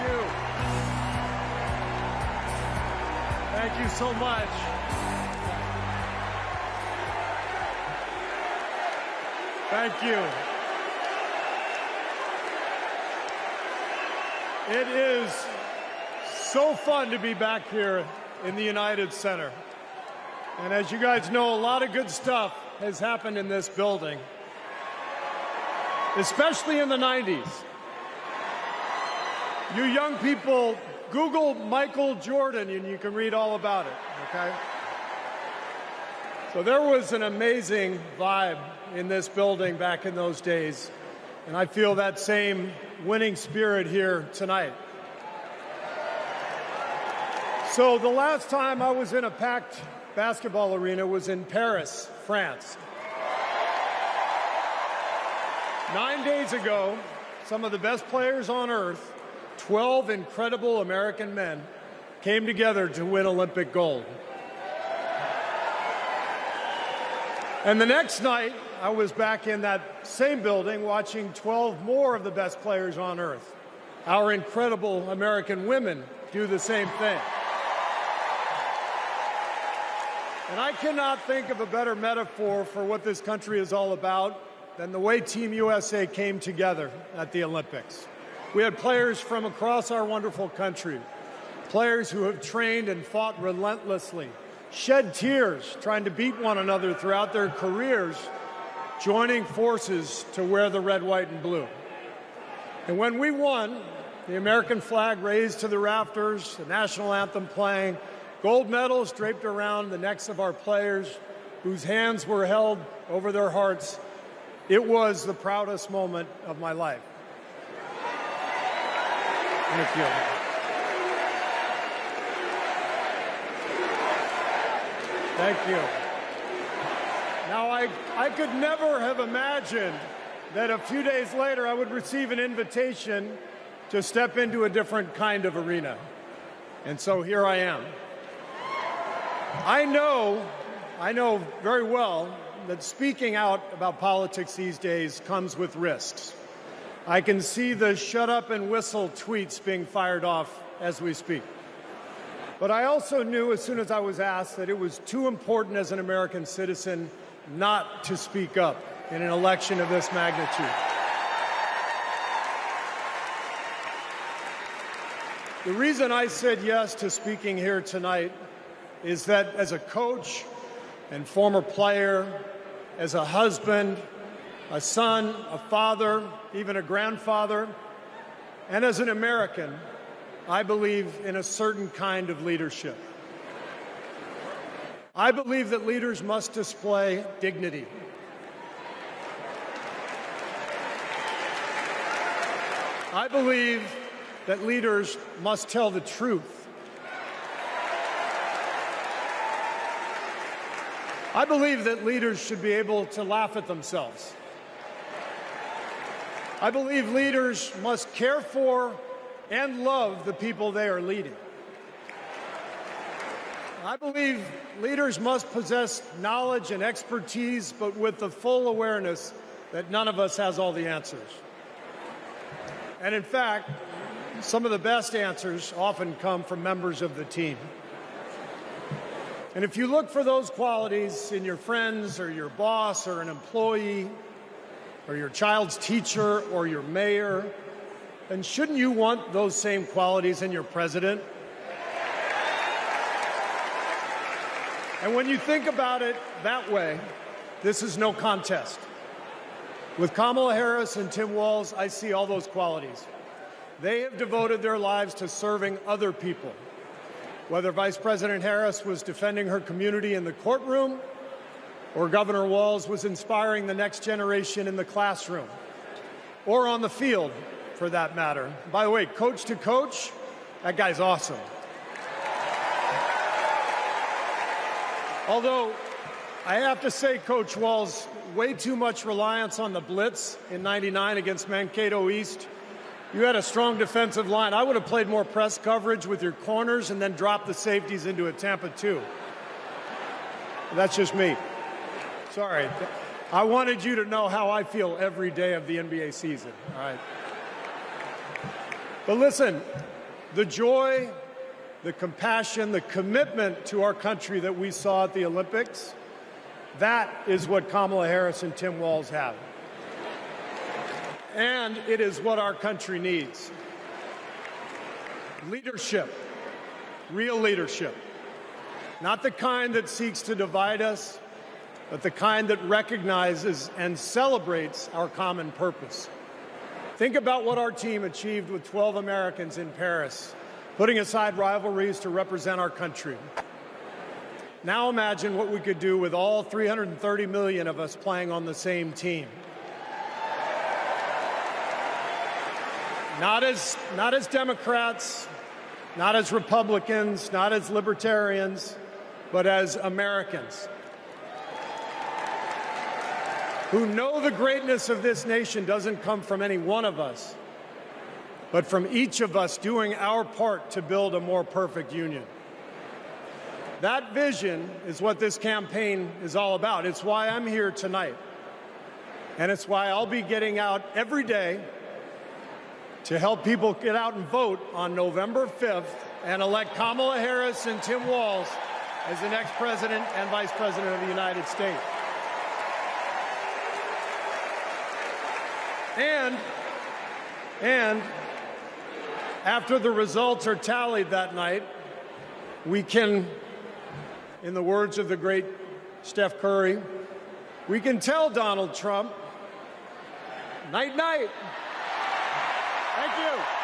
you. Thank you so much. Thank you. It is so fun to be back here in the United Center. And as you guys know, a lot of good stuff has happened in this building, especially in the 90s. You young people, Google Michael Jordan and you can read all about it, okay? So there was an amazing vibe in this building back in those days, and I feel that same winning spirit here tonight. So the last time I was in a packed basketball arena was in Paris, France. 9 days ago, some of the best players on earth, 12 incredible American men, came together to win Olympic gold. And the next night, I was back in that same building watching 12 more of the best players on earth, our incredible American women, do the same thing. And I cannot think of a better metaphor for what this country is all about than the way Team USA came together at the Olympics. We had players from across our wonderful country, players who have trained and fought relentlessly, shed tears trying to beat one another throughout their careers, joining forces to wear the red, white, and blue. And when we won, the American flag raised to the rafters, the national anthem playing, gold medals draped around the necks of our players, whose hands were held over their hearts. It was the proudest moment of my life. Thank you. Thank you. Now, I could never have imagined that a few days later I would receive an invitation to step into a different kind of arena. And so here I am. I know very well that speaking out about politics these days comes with risks. I can see the shut up and whistle tweets being fired off as we speak. But I also knew as soon as I was asked that it was too important as an American citizen not to speak up in an election of this magnitude. The reason I said yes to speaking here tonight is that as a coach and former player, as a husband, a son, a father, even a grandfather, and as an American, I believe in a certain kind of leadership. I believe that leaders must display dignity. I believe that leaders must tell the truth. I believe that leaders should be able to laugh at themselves. I believe leaders must care for and love the people they are leading. I believe leaders must possess knowledge and expertise, but with the full awareness that none of us has all the answers. And in fact, some of the best answers often come from members of the team. And if you look for those qualities in your friends or your boss or an employee or your child's teacher or your mayor, then shouldn't you want those same qualities in your president? And when you think about it that way, this is no contest. With Kamala Harris and Tim Walz, I see all those qualities. They have devoted their lives to serving other people. Whether Vice President Harris was defending her community in the courtroom, or Governor Walz was inspiring the next generation in the classroom, or on the field, for that matter. By the way, coach to coach, that guy's awesome. Although, I have to say, Coach Walz, way too much reliance on the blitz in '99 against Mankato East. You had a strong defensive line. I would have played more press coverage with your corners and then dropped the safeties into a Tampa 2. That's just me. Sorry. I wanted you to know how I feel every day of the NBA season. All right. But listen, The joy, the compassion, the commitment to our country that we saw at the Olympics, that is what Kamala Harris and Tim Walz have. And it is what our country needs. Leadership, real leadership. Not the kind that seeks to divide us, but the kind that recognizes and celebrates our common purpose. Think about what our team achieved with 12 Americans in Paris, putting aside rivalries to represent our country. Now imagine what we could do with all 330 million of us playing on the same team. Not as Democrats, not as Republicans, not as libertarians, but as Americans who know the greatness of this nation doesn't come from any one of us, but from each of us doing our part to build a more perfect union. That vision is what this campaign is all about. It's why I'm here tonight. And it's why I'll be getting out every day to help people get out and vote on November 5th and elect Kamala Harris and Tim Walz as the next president and vice president of the United States. And after the results are tallied that night, we can, in the words of the great Steph Curry, we can tell Donald Trump, night, night. Thank you.